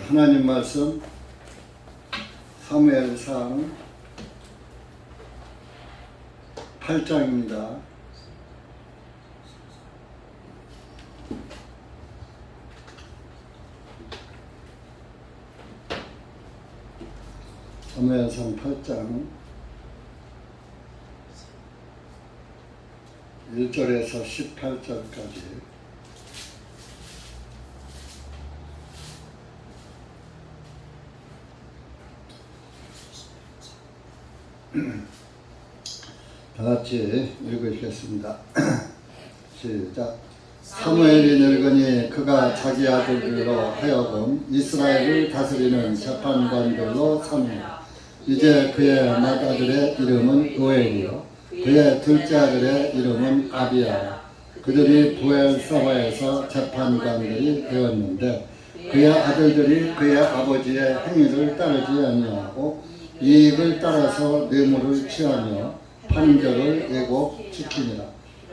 하나님 말씀 사무엘상 8장입니다. 사무엘상 8장 1절에서 18절까지 다같이 읽으시겠습니다. 시작. 사무엘이 늙으니 그가 자기 아들들로 하여금 이스라엘을 다스리는 재판관들로 삼으며 이제 그의 맏아들의 이름은 요엘이요 그의 둘째 아들의 이름은 아비야라. 그들이 부엘사바에서 재판관들이 되었는데 그의 아들들이 그의 아버지의 행위를 따르지 아니하고 이익을 따라서 뇌물을 취하며 판결을 예고 지키니라.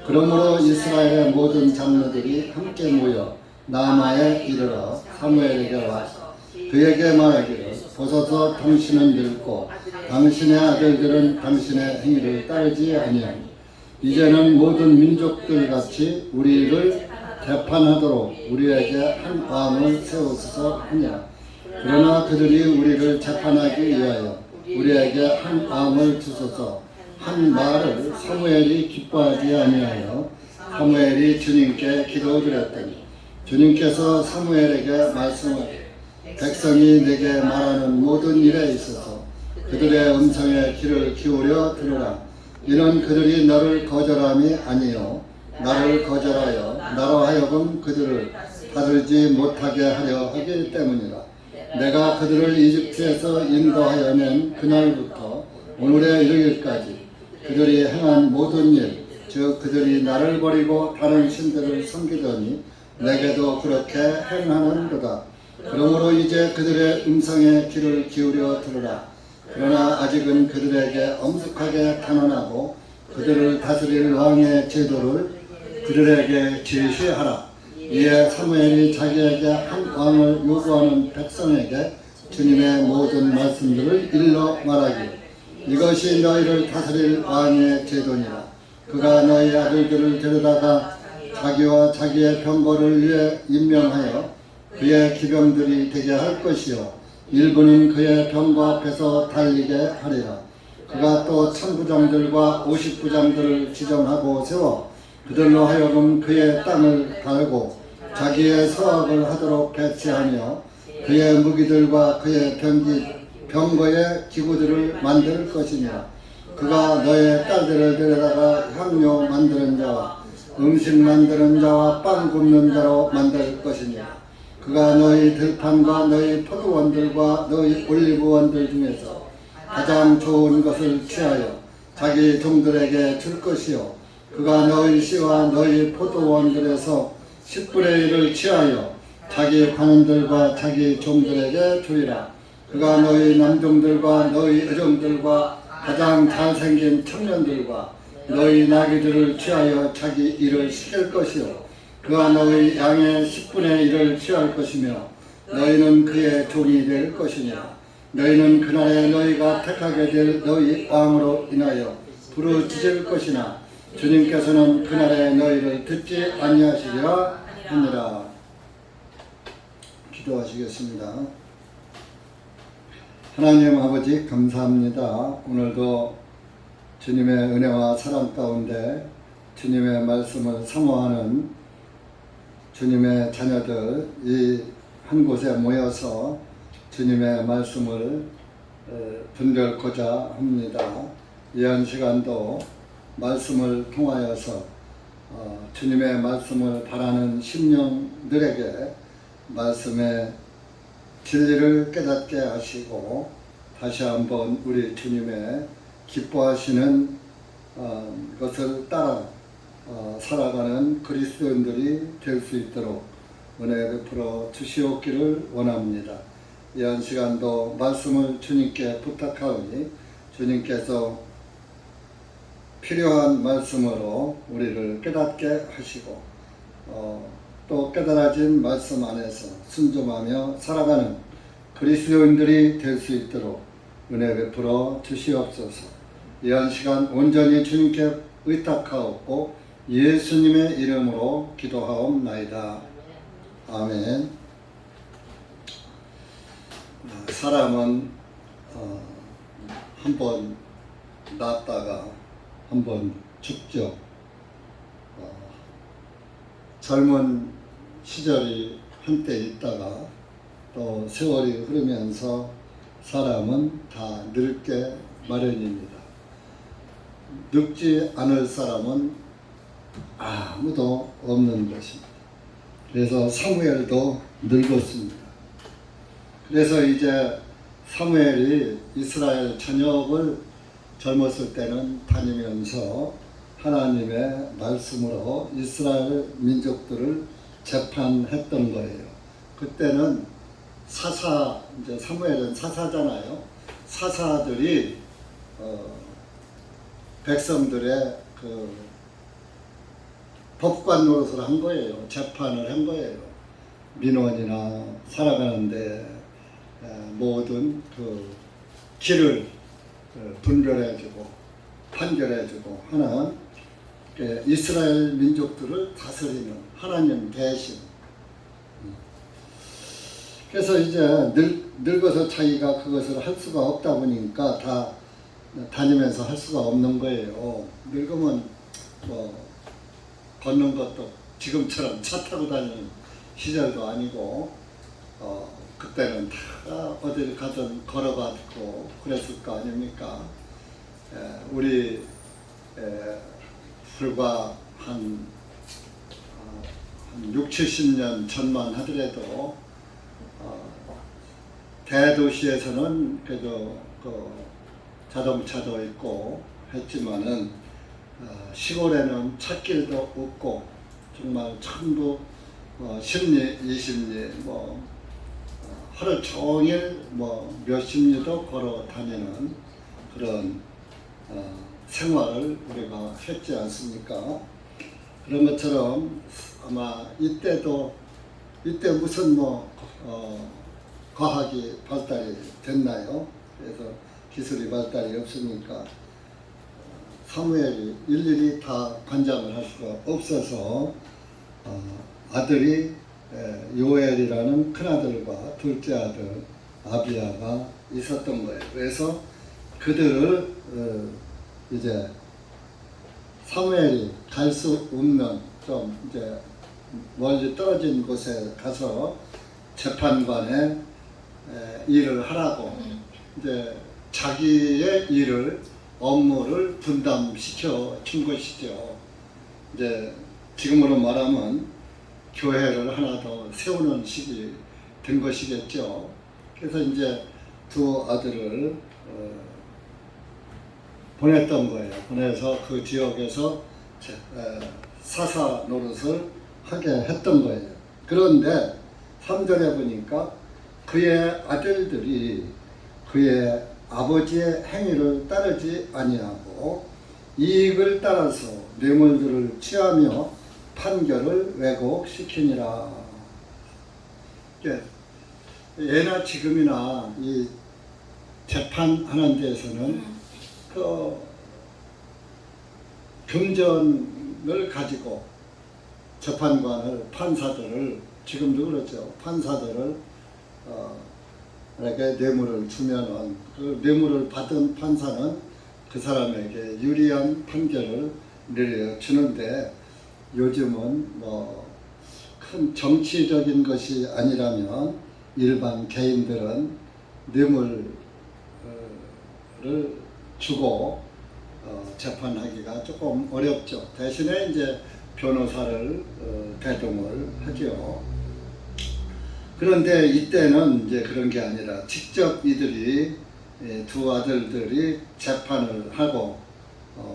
그러므로 이스라엘의 모든 장로들이 함께 모여 라마에 이르러 사무엘에게 와서 그에게 말하기를 보소서 당신은 늙고 당신의 아들들은 당신의 행위를 따르지 아니하니 이제는 모든 민족들 같이 우리를 재판하도록 우리에게 한 왕을 세우소서 하니라. 그러나 그들이 우리를 재판하기 위하여 우리에게 한 왕을 주소서 한 말을 사무엘이 기뻐하지 아니하여 사무엘이 주님께 기도드렸더니 주님께서 사무엘에게 말씀하되 백성이 내게 말하는 모든 일에 있어서 그들의 음성에 귀를 기울여 들으라. 이는 그들이 너를 거절함이 아니요 나를 거절하여 나로 하여금 그들을 다스리지 못하게 하려 하기 때문이라. 내가 그들을 이집트에서 인도하여 낸 그날부터 오늘에 이르기까지 그들이 행한 모든 일, 즉 그들이 나를 버리고 다른 신들을 섬기더니 내게도 그렇게 행하는도다. 그러므로 이제 그들의 음성에 귀를 기울여 들으라. 그러나 아직은 그들에게 엄숙하게 탄원하고 그들을 다스릴 왕의 제도를 그들에게 제시하라. 이에 사무엘이 자기에게 한 왕을 요구하는 백성에게 주님의 모든 말씀들을 일러 말하기를 이것이 너희를 다스릴 왕의 제도니라. 그가 너희 아들들을 데려다가 자기와 자기의 병거를 위해 임명하여 그의 기병들이 되게 할 것이요 일부는 그의 병거 앞에서 달리게 하리라. 그가 또 천부장들과 50부장들을 지정하고 세워 그들로 하여금 그의 땅을 갈고 자기의 서학을 하도록 배치하며 그의 무기들과 그의 병거의 기구들을 만들 것이니라. 그가 너의 딸들을 데려다가 향료 만드는 자와 음식 만드는 자와 빵 굽는 자로 만들 것이니라. 그가 너희 들판과 너희 포도원들과 너희 올리브원들 중에서 가장 좋은 것을 취하여 자기 종들에게 줄 것이요 그가 너희 씨와 너희 포도원들에서 10분의 1을 취하여 자기 관원들과 자기 종들에게 주리라. 그가 너희 남종들과 너희 여종들과 가장 잘생긴 청년들과 너희 나귀들을 취하여 자기 일을 시킬 것이요 그가 너희 양의 10분의 1을 취할 것이며 너희는 그의 종이 될 것이니라. 너희는 그날에 너희가 택하게 될 너희 왕으로 인하여 부르짖을 것이나 주님께서는 그날에 너희를 듣지 아니하시리라 하니라. 기도하시겠습니다. 하나님 아버지 감사합니다. 오늘도 주님의 은혜와 사랑 가운데 주님의 말씀을 사모하는 주님의 자녀들 이 한 곳에 모여서 주님의 말씀을 분별코자 합니다. 이한 시간도 말씀을 통하여서 주님의 말씀을 바라는 심령들에게 말씀의 진리를 깨닫게 하시고 다시 한번 우리 주님의 기뻐하시는 것을 따라 살아가는 그리스도인들이 될 수 있도록 은혜 베풀어 주시옵기를 원합니다. 이한 시간도 말씀을 주님께 부탁하오니 주님께서 필요한 말씀으로 우리를 깨닫게 하시고 또 깨달아진 말씀 안에서 순종하며 살아가는 그리스도인들이 될 수 있도록 은혜 베풀어 주시옵소서. 이한 시간 온전히 주님께 의탁하옵고 예수님의 이름으로 기도하옵나이다. 아멘. 사람은 한번 낳았다가 한번 죽죠. 젊은 시절이 한때 있다가 또 세월이 흐르면서 사람은 다 늙게 마련입니다. 늙지 않을 사람은 아무도 없는 것입니다. 그래서 사무엘도 늙었습니다. 그래서 이제 사무엘이 이스라엘 전역을 젊었을 때는 다니면서 하나님의 말씀으로 이스라엘 민족들을 재판했던 거예요. 그때는 이제 사무엘은 사사잖아요. 사사들이 백성들의 그 법관 노릇을 한 거예요. 재판을 한 거예요. 민원이나 살아가는데 모든 그 길을 분별해주고 판결해주고 하는 이스라엘 민족들을 다스리는 하나님 대신. 그래서 이제 늙어서 자기가 그것을 할 수가 없다 보니까 다 다니면서 할 수가 없는 거예요. 늙으면 뭐 걷는 것도 지금처럼 차 타고 다니는 시절도 아니고 그때는 다 어딜 가든 걸어가지고 그랬을 거 아닙니까? 우리 불과 한 6, 70년 전만 하더라도 대도시에서는 그래도 자동차도 있고 했지만은 시골에는 찻길도 없고 정말 전부 10리, 20리 하루 종일 몇십 리도 걸어 다니는 그런 생활을 우리가 했지 않습니까? 그런 것처럼 아마 이때 무슨 과학이 발달이 됐나요? 그래서 기술이 발달이 없으니까 사무엘이 일일이 다 관장을 할 수가 없어서 아들이 요엘이라는 큰아들과 둘째 아들 아비야가 있었던 거예요. 그래서 그들을 이제 사무엘이 갈 수 없는 좀 이제 멀리 떨어진 곳에 가서 재판관의 일을 하라고 이제 자기의 업무를 분담시켜 준 것이죠. 이제 지금으로 말하면 교회를 하나 더 세우는 시기 된 것이겠죠. 그래서 이제 두 아들을 보냈던 거예요. 보내서 그 지역에서 사사 노릇을 하게 했던 거예요. 그런데 3절에 보니까 그의 아들들이 그의 아버지의 행위를 따르지 아니하고 이익을 따라서 뇌물들을 취하며 판결을 왜곡시키니라. 예나 지금이나 이 재판하는 데에서는 그 금전을 가지고 재판관을 판사들을 지금도 그렇죠. 판사들을 에게 뇌물을 주면은 그 뇌물을 받은 판사는 그 사람에게 유리한 판결을 내려주는데 요즘은 큰 정치적인 것이 아니라면 일반 개인들은 뇌물을 주고 재판하기가 조금 어렵죠. 대신에 이제 변호사를 대동을 하죠. 그런데 이때는 이제 그런 게 아니라 직접 이들이 두 아들들이 재판을 하고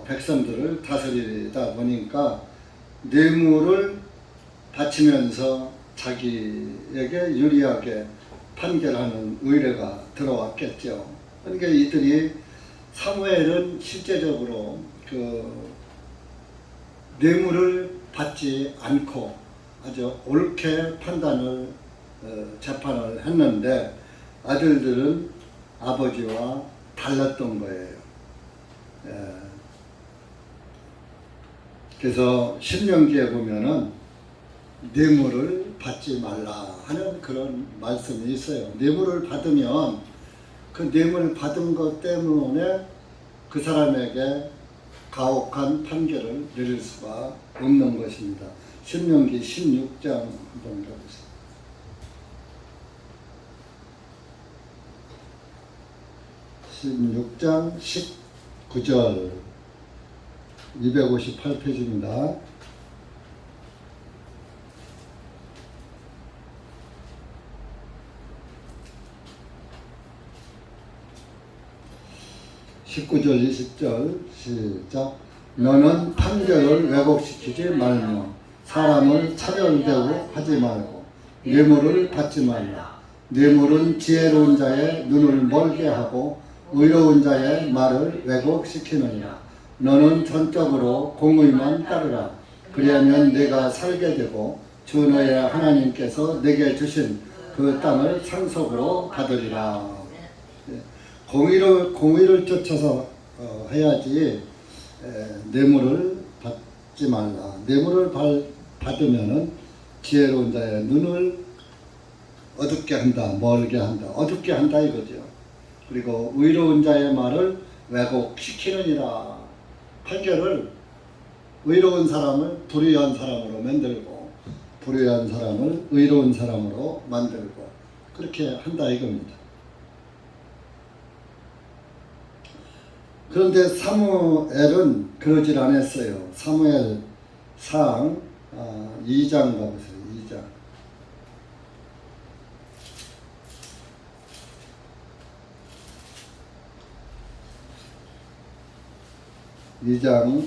백성들을 다스리다 보니까 뇌물을 바치면서 자기에게 유리하게 판결하는 의뢰가 들어왔겠죠. 그러니까 이들이 사무엘은 실제적으로 그 뇌물을 받지 않고 아주 옳게 판단을 재판을 했는데 아들들은 아버지와 달랐던 거예요. 그래서 신명기에 보면은 뇌물을 받지 말라 하는 그런 말씀이 있어요. 뇌물을 받으면 그 뇌물 받은 것 때문에 그 사람에게 가혹한 판결을 내릴 수가 없는 것입니다. 신명기 16장 한번 가보세요. (16장 19절) 258페이지입니다. (19절) (20절) 시작. 너는 판결을 왜곡시키지 말며 사람을 차별대우 하지 말고 뇌물을 받지 말라. 뇌물은 지혜로운 자의 눈을 멀게 하고 의로운 자의 말을 왜곡시키느니라. 너는 전적으로 공의만 따르라. 그리하면 내가 살게 되고 주 너의 하나님께서 내게 주신 그 땅을 상속으로 받으리라. 공의를 쫓아서 해야지 뇌물을 받지 말라. 뇌물을 받으면은 지혜로운 자의 눈을 어둡게 한다, 멀게 한다, 어둡게 한다 이거죠. 그리고 의로운 자의 말을 왜곡시키느니라. 판결을 의로운 사람을 불의한 사람으로 만들고 불의한 사람을 의로운 사람으로 만들고 그렇게 한다 이겁니다. 그런데 사무엘은 그러질 않았어요. 사무엘 상 2장 가보세요. 2장. 2장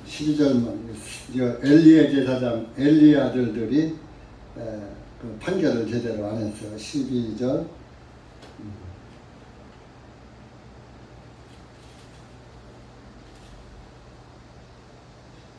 12절만 엘리의 제사장 엘리의 아들들이 그 판결을 제대로 안 했어요. 12절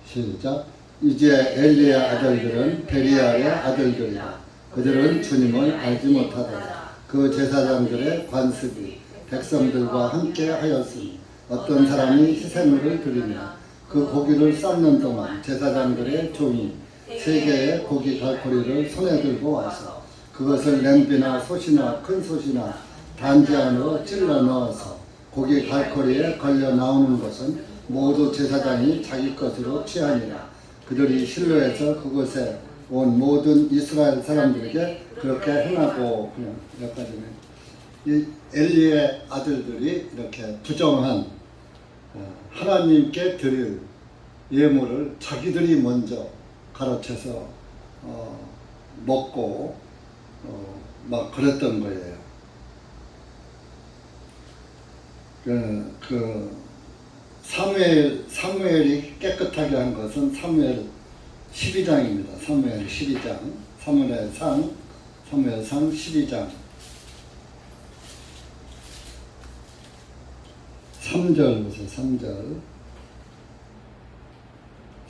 시작. 이제 엘리의 아들들은 베리아의 아들들이다. 그들은 주님을 알지 못하더라. 그 제사장들의 관습이 백성들과 함께 하였으니 어떤 사람이 희생을 드리며 그 고기를 삶는 동안 제사장들의 종이 3개의 고기 갈고리를 손에 들고 와서 그것을 냄비나 솥이나 큰 솥이나 단지 안으로 찔러 넣어서 고기 갈고리에 걸려 나오는 것은 모두 제사장이 자기 것으로 취하니라. 그들이 실로에서 그곳에 온 모든 이스라엘 사람들에게 그렇게 행하고 그냥 여기까지는 이 엘리의 아들들이 이렇게 부정한 하나님께 드릴 예물을 자기들이 먼저 가르쳐서 먹고 막 그랬던 거예요. 그 사무엘이 깨끗하게 한 것은 사무엘 12장입니다. 사무엘 12장, 사무엘상 12장 3절 보세요.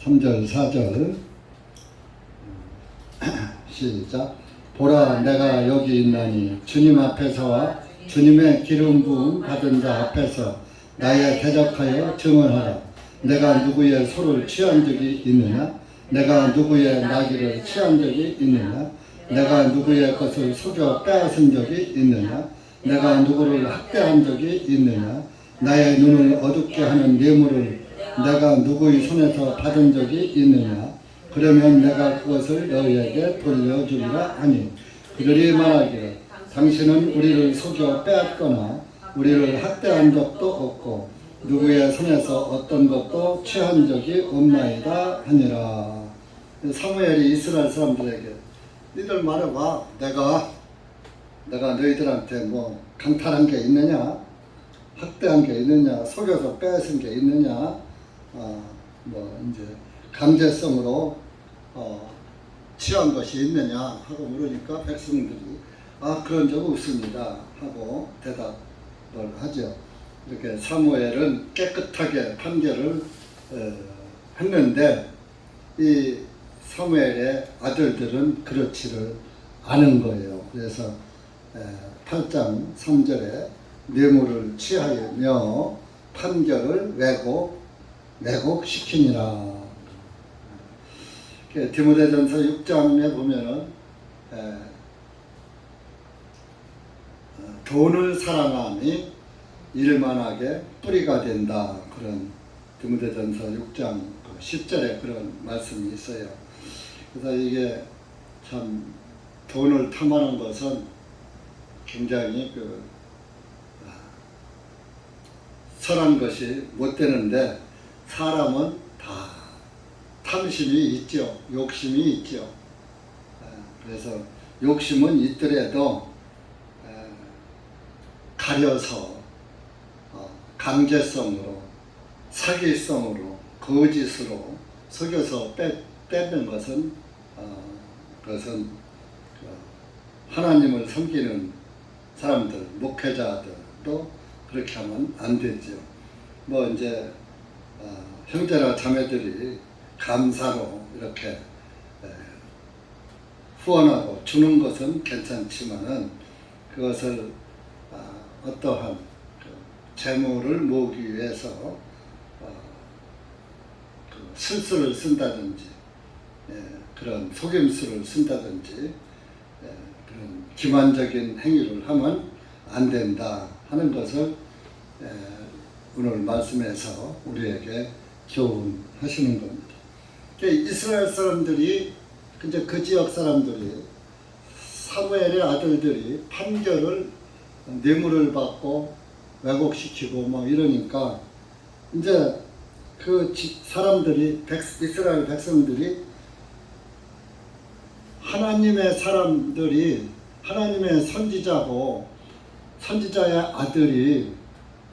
3절 4절 시작. 보라 내가 여기 있나니 주님 앞에서와 주님의 기름 부음 받은 자 앞에서 나의 대적하여 증언하라. 내가 누구의 소를 취한 적이 있느냐? 내가 누구의 나귀를 취한 적이 있느냐? 내가 누구의 것을 속여 빼앗은 적이 있느냐? 내가 누구를 학대한 적이 있느냐? 나의 눈을 어둡게 하는 뇌물을 내가 누구의 손에서 받은 적이 있느냐? 그러면 내가 그것을 너희에게 돌려주리라 하니 그들이 말하기를 당신은 우리를 속여 빼앗거나 우리를 학대한 적도 없고 누구의 손에서 어떤 것도 취한 적이 없나이다 하니라. 사무엘이 이스라엘 사람들에게 니들 말해봐. 내가 너희들한테 뭐 강탈한 게 있느냐? 학대한 게 있느냐, 속여서 빼앗은 게 있느냐, 뭐 이제 강제성으로 취한 것이 있느냐 하고 물으니까 백성들이 그런 적 없습니다 하고 대답을 하죠. 이렇게 사무엘은 깨끗하게 판결을 했는데 이 사무엘의 아들들은 그렇지를 않은 거예요. 그래서 8장 3절에 뇌물을 취하며 판결을 왜곡시키니라. 디모데전서 6장에 보면은 돈을 사랑함이 일만하게 뿌리가 된다. 그런 디모데전서 6장 10절에 그런 말씀이 있어요. 그래서 이게 참 돈을 탐하는 것은 굉장히 선한 것이 못 되는데 사람은 다 탐심이 있죠. 욕심이 있죠. 그래서 욕심은 있더라도 가려서 강제성으로 사기성으로 거짓으로 속여서 뺏는 것은 그것은 하나님을 섬기는 사람들, 목회자들도 그렇게 하면 안 되죠. 뭐 이제 형제나 자매들이 감사로 이렇게 후원하고 주는 것은 괜찮지만은 그것을 어떠한 재물을 모으기 위해서 술수를 쓴다든지 그런 속임수를 쓴다든지 그런 기만적인 행위를 하면 안 된다 하는 것을 오늘 말씀에서 우리에게 교훈하시는 겁니다. 이스라엘 사람들이 이제 그 지역 사람들이 사무엘의 아들들이 판결을 뇌물을 받고 왜곡시키고 뭐 이러니까 이제 그 사람들이 이스라엘 백성들이 하나님의 사람들이 하나님의 선지자고 선지자의 아들이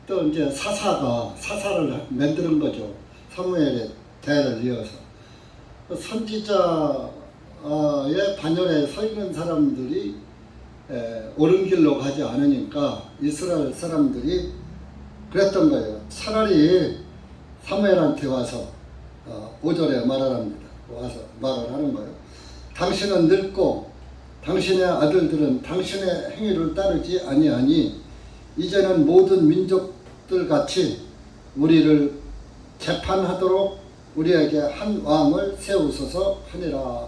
또 이제 사사를 만드는 거죠. 사무엘의 대를 이어서 선지자의 반열에 서 있는 사람들이 옳은 길로 가지 않으니까 이스라엘 사람들이 그랬던 거예요. 차라리 사무엘한테 와서 5절에 말을 합니다. 와서 말을 하는 거예요. 당신은 늙고 당신의 아들들은 당신의 행위를 따르지 아니하니 이제는 모든 민족들 같이 우리를 재판하도록 우리에게 한 왕을 세우소서 하니라.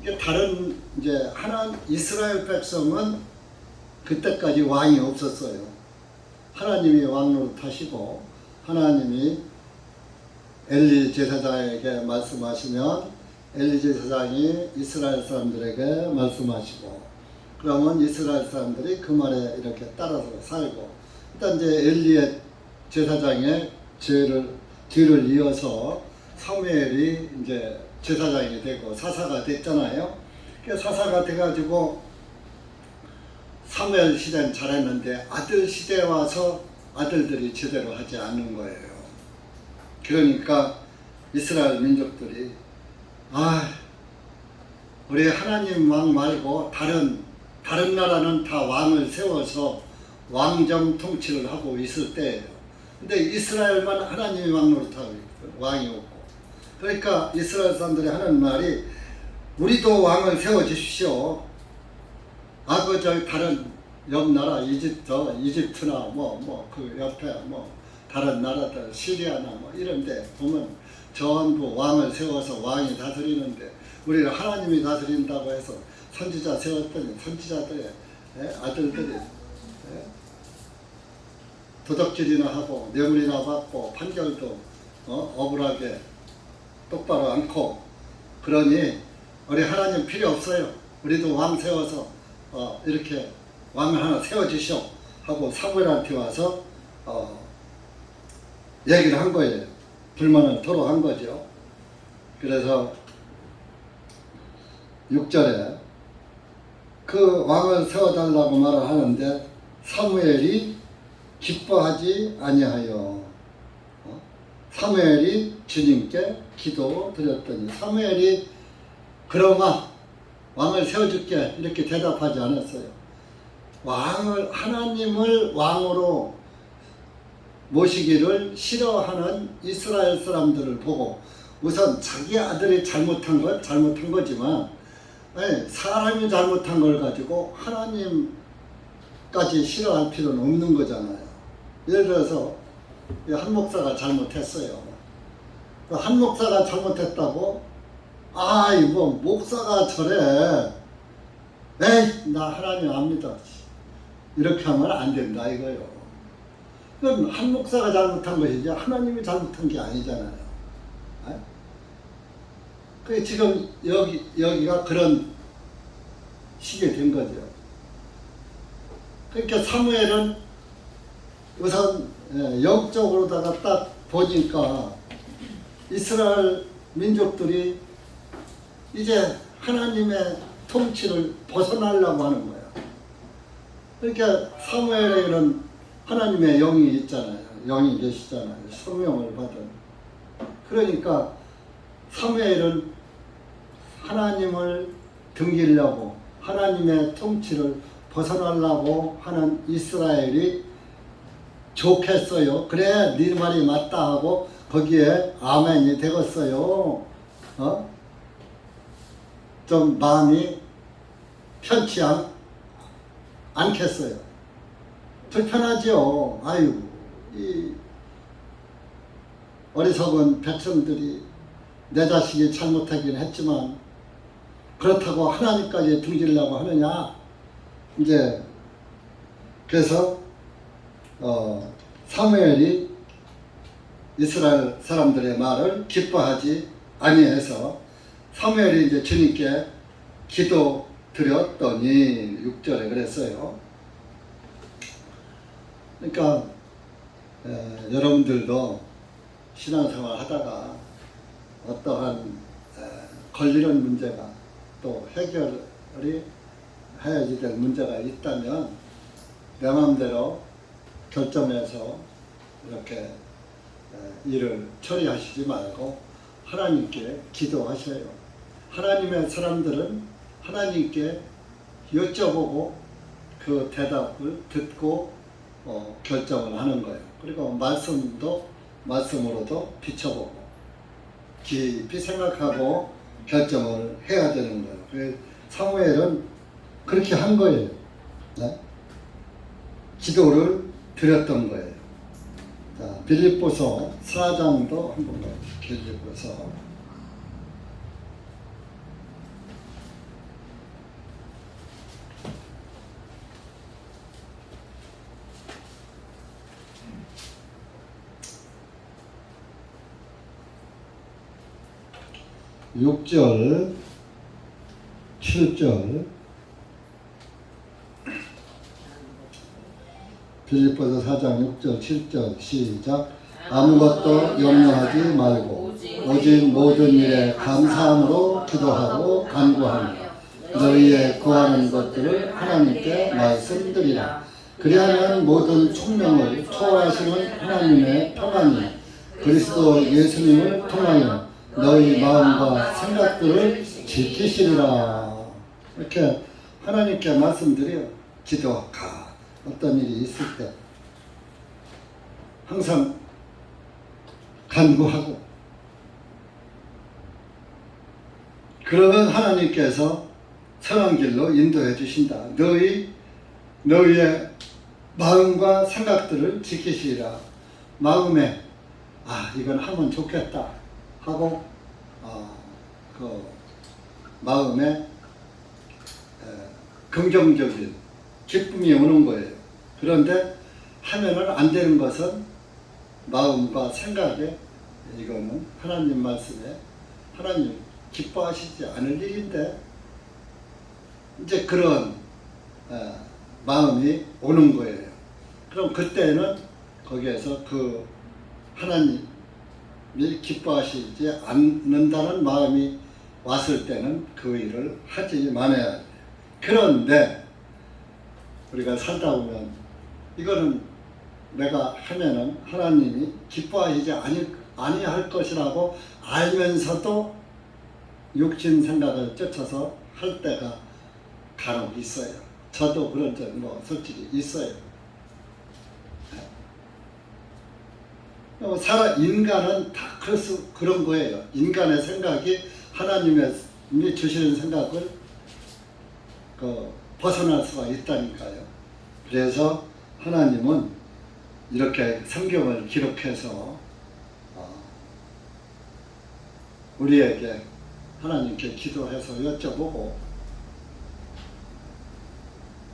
이게 다른 이제 이스라엘 백성은 그때까지 왕이 없었어요. 하나님이 왕으로 타시고 하나님이 엘리 제사장에게 말씀하시면 엘리 제사장이 이스라엘 사람들에게 말씀하시고 그러면 이스라엘 사람들이 그 말에 이렇게 따라서 살고 일단 이제 엘리의 제사장의 뒤를 이어서 사무엘이 이제 제사장이 되고 사사가 됐잖아요. 사사가 돼가지고 사무엘 시대는 잘했는데 아들 시대에 와서 아들들이 제대로 하지 않는 거예요. 그러니까 이스라엘 민족들이 우리 하나님 왕 말고 다른 나라는 다 왕을 세워서 왕정 통치를 하고 있을 때예요. 근데 이스라엘만 하나님이 왕 노릇하고 있어요. 왕이 없고. 그러니까 이스라엘 사람들이 하는 말이 우리도 왕을 세워주십시오. 다른 옆 나라 이집트나 그 옆에 다른 나라들 시리아나 이런데 보면 전부 왕을 세워서 왕이 다스리는데 우리가 하나님이 다스린다고 해서 선지자 세웠더니 선지자들의 아들들이 도덕질이나 하고 뇌물이나 받고 판결도 억울하게 똑바로 않고 그러니 우리 하나님 필요 없어요. 우리도 왕 세워서 이렇게 왕을 하나 세워주시오 하고 사무엘한테 와서 얘기를 한 거예요. 불만을 토로한 거죠. 그래서 6절에 그 왕을 세워달라고 말을 하는데 사무엘이 기뻐하지 아니하여. 사무엘이 주님께 기도 드렸더니 사무엘이 그러마 왕을 세워줄게 이렇게 대답하지 않았어요. 하나님을 왕으로 모시기를 싫어하는 이스라엘 사람들을 보고 우선 자기 아들이 잘못한 건 잘못한 거지만 사람이 잘못한 걸 가지고 하나님까지 싫어할 필요는 없는 거잖아요. 예를 들어서 한 목사가 잘못했어요. 한 목사가 잘못했다고 목사가 저래 에이 나 하나님 안 믿어 이렇게 하면 안 된다 이거요. 그럼 한 목사가 잘못한 것이지 하나님이 잘못한 게 아니잖아요. 그 지금 여기가 그런 식이 된 거죠. 그러니까 사무엘은 우선 영적으로다가 딱 보니까 이스라엘 민족들이 이제 하나님의 통치를 벗어나려고 하는 거야. 그러니까 사무엘에는 하나님의 영이 있잖아요. 영이 계시잖아요. 성령을 받은. 그러니까 사무엘은 하나님을 등기려고 하나님의 통치를 벗어나려고 하는 이스라엘이 좋겠어요. 그래 네 말이 맞다 하고 거기에 아멘이 되겠어요. 좀 마음이 편치 않겠어요. 불편하죠. 이 어리석은 백성들이 내 자식이 잘못하긴 했지만 그렇다고 하나님까지 등지려고 하느냐. 이제 그래서 사무엘이 이스라엘 사람들의 말을 기뻐하지 아니해서 사무엘이 이제 주님께 기도 드렸더니 6절에 그랬어요. 그러니까 여러분들도 신앙생활 하다가 어떠한 걸리는 문제가 또 해결이 해야지 될 문제가 있다면 내 마음대로 결정해서 이렇게 일을 처리하시지 말고 하나님께 기도하셔요. 하나님의 사람들은 하나님께 여쭤보고 그 대답을 듣고 결정을 하는 거예요. 그리고 말씀으로도 비춰보고 깊이 생각하고 결정을 해야 되는 거예요. 그래서 사무엘은 그렇게 한 거예요. 네? 기도를 드렸던 거예요. 자, 빌립보서 4장도 한번 봐요. 빌립보서 6절, 7절. 빌립보서 4장 6절, 7절 시작. 아무것도 염려하지 말고 오직 모든 일에 감사함으로 기도하고 간구하며 너희의 구하는 것들을 하나님께 말씀드리라. 그리하면 모든 총명을 초월하시는 하나님의 평안이 그리스도 예수님을 통하여 너희 마음과 생각들을 지키시리라. 이렇게 하나님께 말씀드려 기도가 어떤 일이 있을 때 항상 간구하고 그러면 하나님께서 선한 길로 인도해 주신다. 너희의 마음과 생각들을 지키시리라. 마음에 이건 하면 좋겠다 하고 그 마음에 긍정적인 기쁨이 오는 거예요. 그런데 하면은 안 되는 것은 마음과 생각에 이거는 하나님 말씀에 하나님 기뻐하시지 않을 일인데 이제 그런 마음이 오는 거예요. 그럼 그때는 거기에서 그 하나님이 기뻐하시지 않는다는 마음이 왔을 때는 그 일을 하지 말아야 돼요. 그런데 우리가 살다 보면 이거는 내가 하면은 하나님이 기뻐하시지 아니할 것이라고 알면서도 육신 생각을 쫓아서 할 때가 간혹 있어요. 저도 그런 적 뭐 솔직히 있어요. 인간은 다 그런 거예요. 인간의 생각이 하나님이 주시는 생각을 벗어날 수가 있다니까요. 그래서 하나님은 이렇게 성경을 기록해서 우리에게 하나님께 기도해서 여쭤보고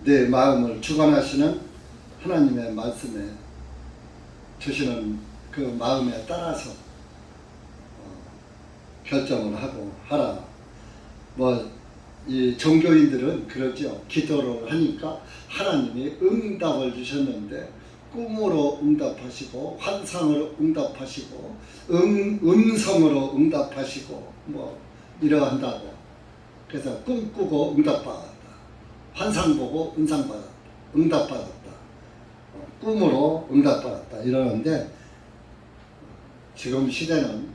내 마음을 주관하시는 하나님의 말씀에 주시는 그 마음에 따라서 결정을 하고 하라. 이 종교인들은 그러죠. 기도를 하니까 하나님이 응답을 주셨는데 꿈으로 응답하시고 환상으로 응답하시고 음성으로 응답하시고 이러한다고. 그래서 꿈꾸고 응답받았다. 환상 보고 응답받았다. 꿈으로 응답받았다. 이러는데 지금 시대는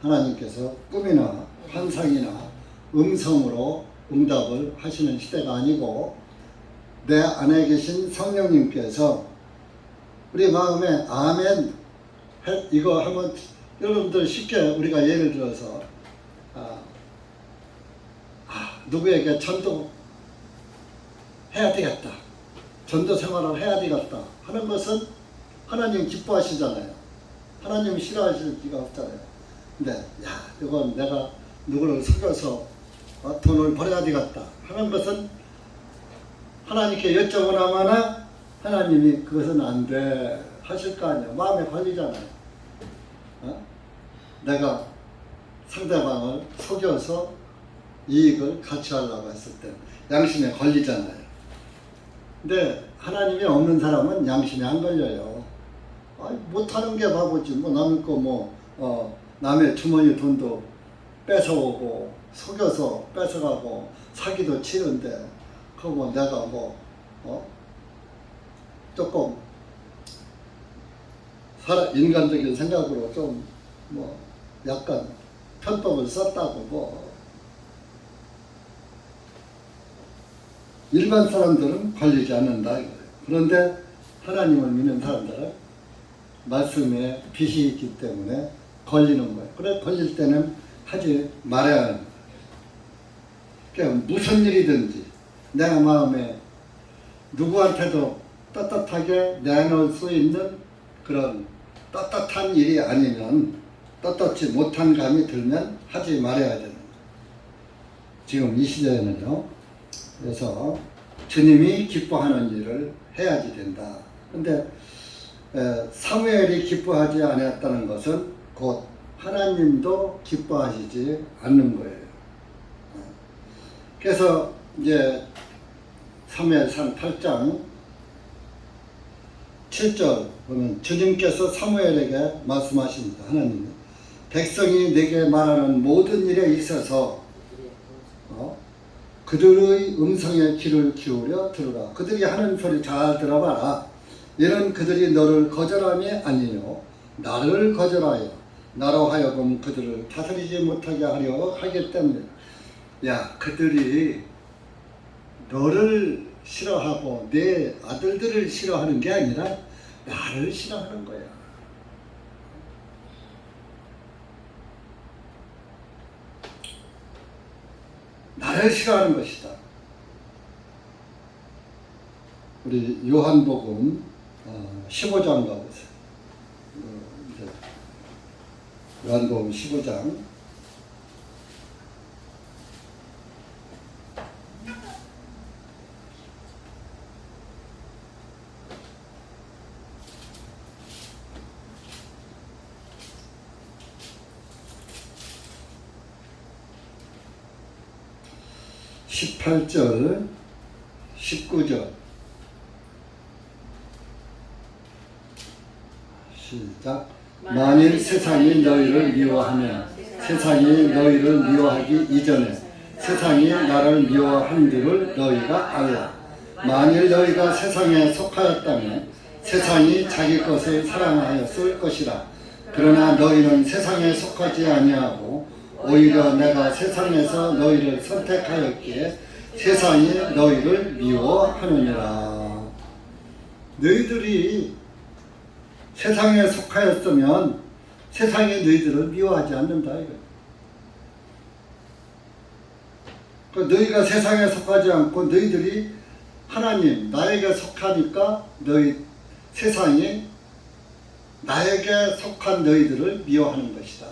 하나님께서 꿈이나 환상이나 음성으로 응답을 하시는 시대가 아니고 내 안에 계신 성령님께서 우리 마음에 아멘 이거 한번 여러분들 쉽게 우리가 예를 들어서 누구에게 전도 해야 되겠다, 전도 생활을 해야 되겠다 하는 것은 하나님 기뻐하시잖아요. 하나님 싫어하실 리가 없잖아요. 근데 이건 내가 누구를 속여서 돈을 벌어야 되겠다 하는 것은 하나님께 여쭤보나마나 하나님이 그것은 안 돼 하실 거 아니에요. 마음에 걸리잖아요. 내가 상대방을 속여서 이익을 가취하려고 했을 때 양심에 걸리잖아요. 근데 하나님이 없는 사람은 양심에 안 걸려요. 못하는 게 바보지. 남의 거 남의 주머니 돈도 뺏어오고 속여서 뺏어가고 사기도 치는데 그거 내가 조금 인간적인 생각으로 좀 약간 편법을 썼다고 일반 사람들은 걸리지 않는다 이거예요. 그런데 하나님을 믿는 사람들은 말씀에 빛이 있기 때문에 걸리는 거예요. 그래 걸릴 때는 하지 말아야 하는 거예요. 그러니까 무슨 일이든지 내 마음에 누구한테도 떳떳하게 내놓을 수 있는 그런 떳떳한 일이 아니면 떳떳지 못한 감이 들면 하지 말아야 되는 거예요. 지금 이 시대에는요. 그래서 주님이 기뻐하는 일을 해야지 된다. 근데 사무엘이 기뻐하지 않았다는 것은 곧 하나님도 기뻐하시지 않는 거예요. 그래서 이제 사무엘상 8장 7절 보면 주님께서 사무엘에게 말씀하십니다. 하나님이 백성이 내게 말하는 모든 일에 있어서 그들의 음성에 귀를 기울여 들으라. 그들이 하는 소리 잘 들어봐라. 이는 그들이 너를 거절함이 아니요 나를 거절하여 나로 하여금 그들을 다스리지 못하게 하려 하기 때문에. 그들이 너를 싫어하고 내 아들들을 싫어하는 게 아니라 나를 싫어하는 거야. 나를 싫어하는 것이다. 우리 요한복음 15장 가보세요. 요한복음 15장 18절 19절 시작. 만일 세상이 너희를 미워하면 세상이 너희를 미워하기 이전에 세상이 나를 미워한 줄을 너희가 알라. 만일 너희가 세상에 속하였다면 세상이 자기 것을 사랑하여 쓸 것이라. 그러나 너희는 세상에 속하지 아니하고 오히려 내가 세상에서 너희를 선택하였기에 세상이 너희를 미워하느니라. 너희들이 세상에 속하였으면 세상이 너희들을 미워하지 않는다 이거. 너희가 세상에 속하지 않고 너희들이 하나님 나에게 속하니까 너희 세상이 나에게 속한 너희들을 미워하는 것이다.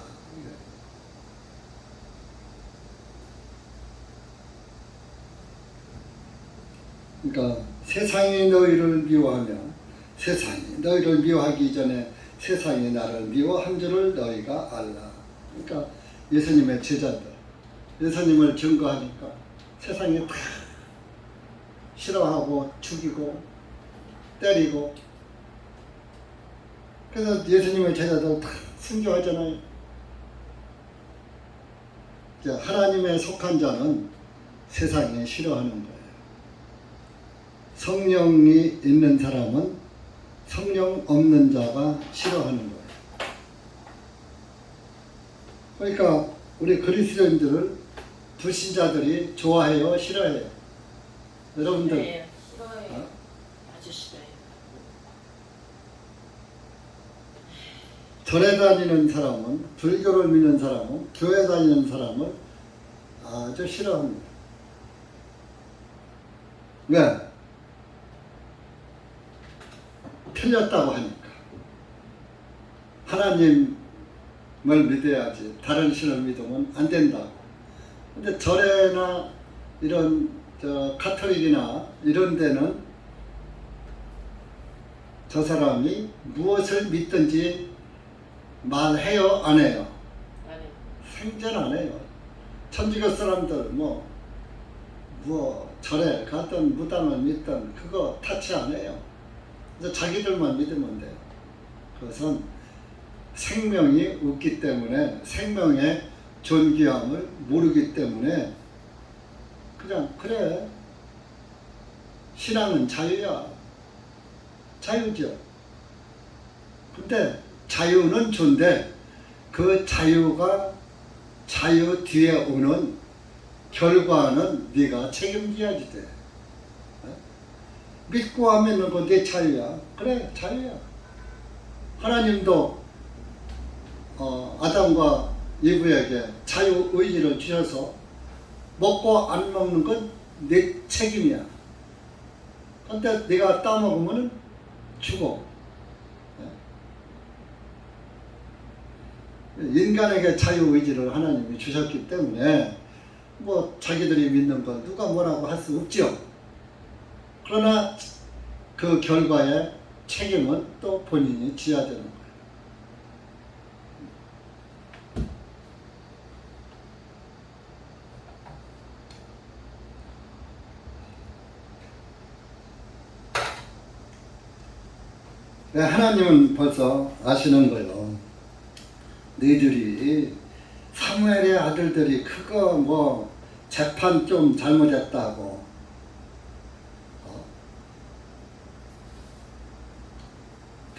그러니까 세상이 너희를 미워하면 세상이 너희를 미워하기 전에 세상이 나를 미워한 줄을 너희가 알라. 그러니까 예수님의 제자들 예수님을 증거하니까 세상이 다 싫어하고 죽이고 때리고 그래서 예수님의 제자들 다 순교하잖아요. 하나님의 속한 자는 세상에 싫어하는 거예요. 성령이 있는 사람은 성령 없는 자가 싫어하는 거예요. 그러니까 우리 그리스도인들을 불신자들이 좋아해요, 싫어해요? 여러분들 싫어해요. 아주 싫어요. 절에 다니는 사람은, 불교를 믿는 사람은, 교회 다니는 사람을 아주 싫어합니다. 왜? 틀렸다고 하니까. 하나님을 믿어야지 다른 신을 믿으면 안 된다고. 근데 절에나 이런 카톨릭이나 이런 데는 저 사람이 무엇을 믿든지 말해요, 안 해요? 안 해요. 생전 안 해요. 천주교 사람들 절에 가든 무당을 믿든 그거 타치 안 해요. 그래서 자기들만 믿으면 돼요. 그것은 생명이 없기 때문에 생명의 존귀함을 모르기 때문에 그냥 그래. 신앙은 자유야. 자유죠. 근데 자유는 좋은데 그 자유가 자유 뒤에 오는 결과는 네가 책임져야지 돼. 믿고 하면 그거 내 자유야. 그래, 자유야. 하나님도 아담과 이브에게 자유 의지를 주셔서 먹고 안 먹는 건 내 책임이야. 근데 네가 따먹으면 죽어. 인간에게 자유 의지를 하나님이 주셨기 때문에 뭐 자기들이 믿는 건 누가 뭐라고 할 수 없죠. 그러나 그 결과의 책임은 또 본인이 져야 되는 거예요. 하나님은 벌써 아시는 거예요. 너희들이 사무엘의 아들들이 그거 재판 좀 잘못했다고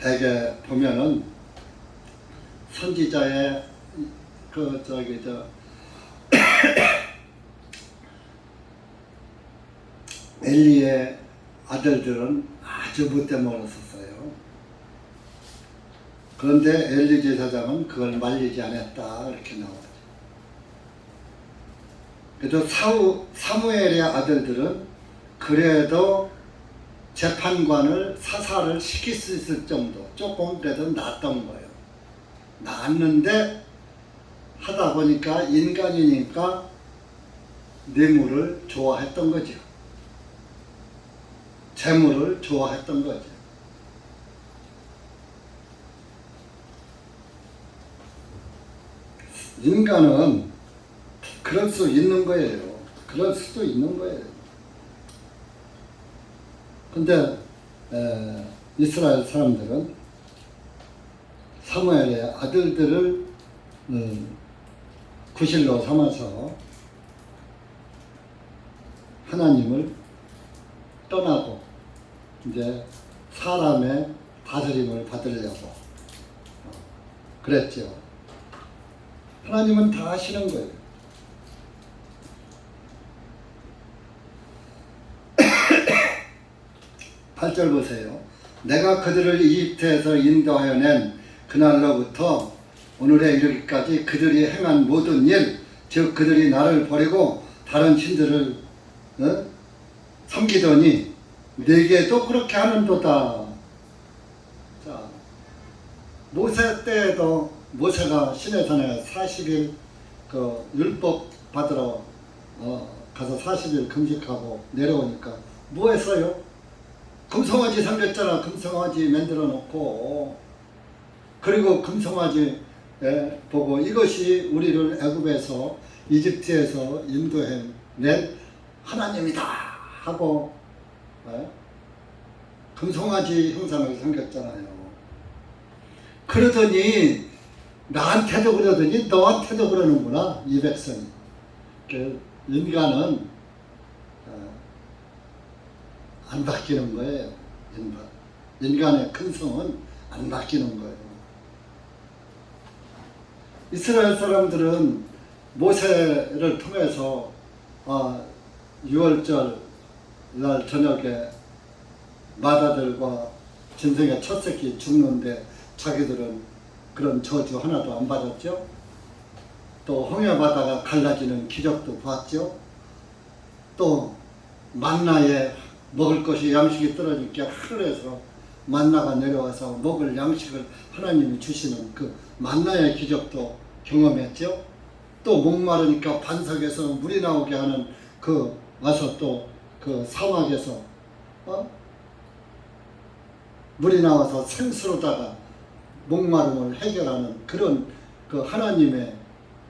대개 보면은 선지자의 엘리의 아들들은 아주 못되먹었었어요. 그런데 엘리 제사장은 그걸 말리지 않았다 이렇게 나와요. 그래도 사무엘의 아들들은 그래도 재판관을 사살을 시킬 수 있을 정도 조금 그래도 낫던 거예요. 낫는데 하다 보니까 인간이니까 뇌물을 좋아했던 거죠. 재물을 좋아했던 거죠. 인간은 그럴 수 있는 거예요. 그럴 수도 있는 거예요. 근데 이스라엘 사람들은 사무엘의 아들들을 구실로 삼아서 하나님을 떠나고 이제 사람의 다스림을 받으려고 그랬죠. 하나님은 다 하시는 거예요. 팔절 보세요. 내가 그들을 이집트에서 인도하여 낸 그날로부터 오늘에 이르기까지 그들이 행한 모든 일, 즉 그들이 나를 버리고 다른 신들을 섬기더니 내게도 그렇게 하는도다. 자, 모세 때에도 모세가 시내산에 40일 그 율법 받으러 가서 40일 금식하고 내려오니까 뭐 했어요? 금송아지 삼겼잖아. 금송아지 만들어 놓고, 그리고 금송아지 보고 이것이 우리를 애굽에서 이집트에서 인도해 낸 하나님이다 하고 금송아지 형상을 삼겼잖아요. 그러더니 나한테도 그러더니 너한테도 그러는구나 이 백성이. 그 인간은 안 바뀌는 거예요. 인간의 근성은 안 바뀌는 거예요. 이스라엘 사람들은 모세를 통해서 6월절 날 저녁에 마다들과 짐승의 첫 새끼 죽는데 자기들은 그런 저주 하나도 안 받았죠. 또 홍해 바다가 갈라지는 기적도 봤죠. 또 만나에 먹을 것이 양식이 떨어지니까 하늘에서 만나가 내려와서 먹을 양식을 하나님이 주시는 그 만나의 기적도 경험했죠. 또 목마르니까 반석에서 물이 나오게 하는 그 와서 또 그 사막에서 물이 나와서 생수로다가 목마름을 해결하는 그런 그 하나님의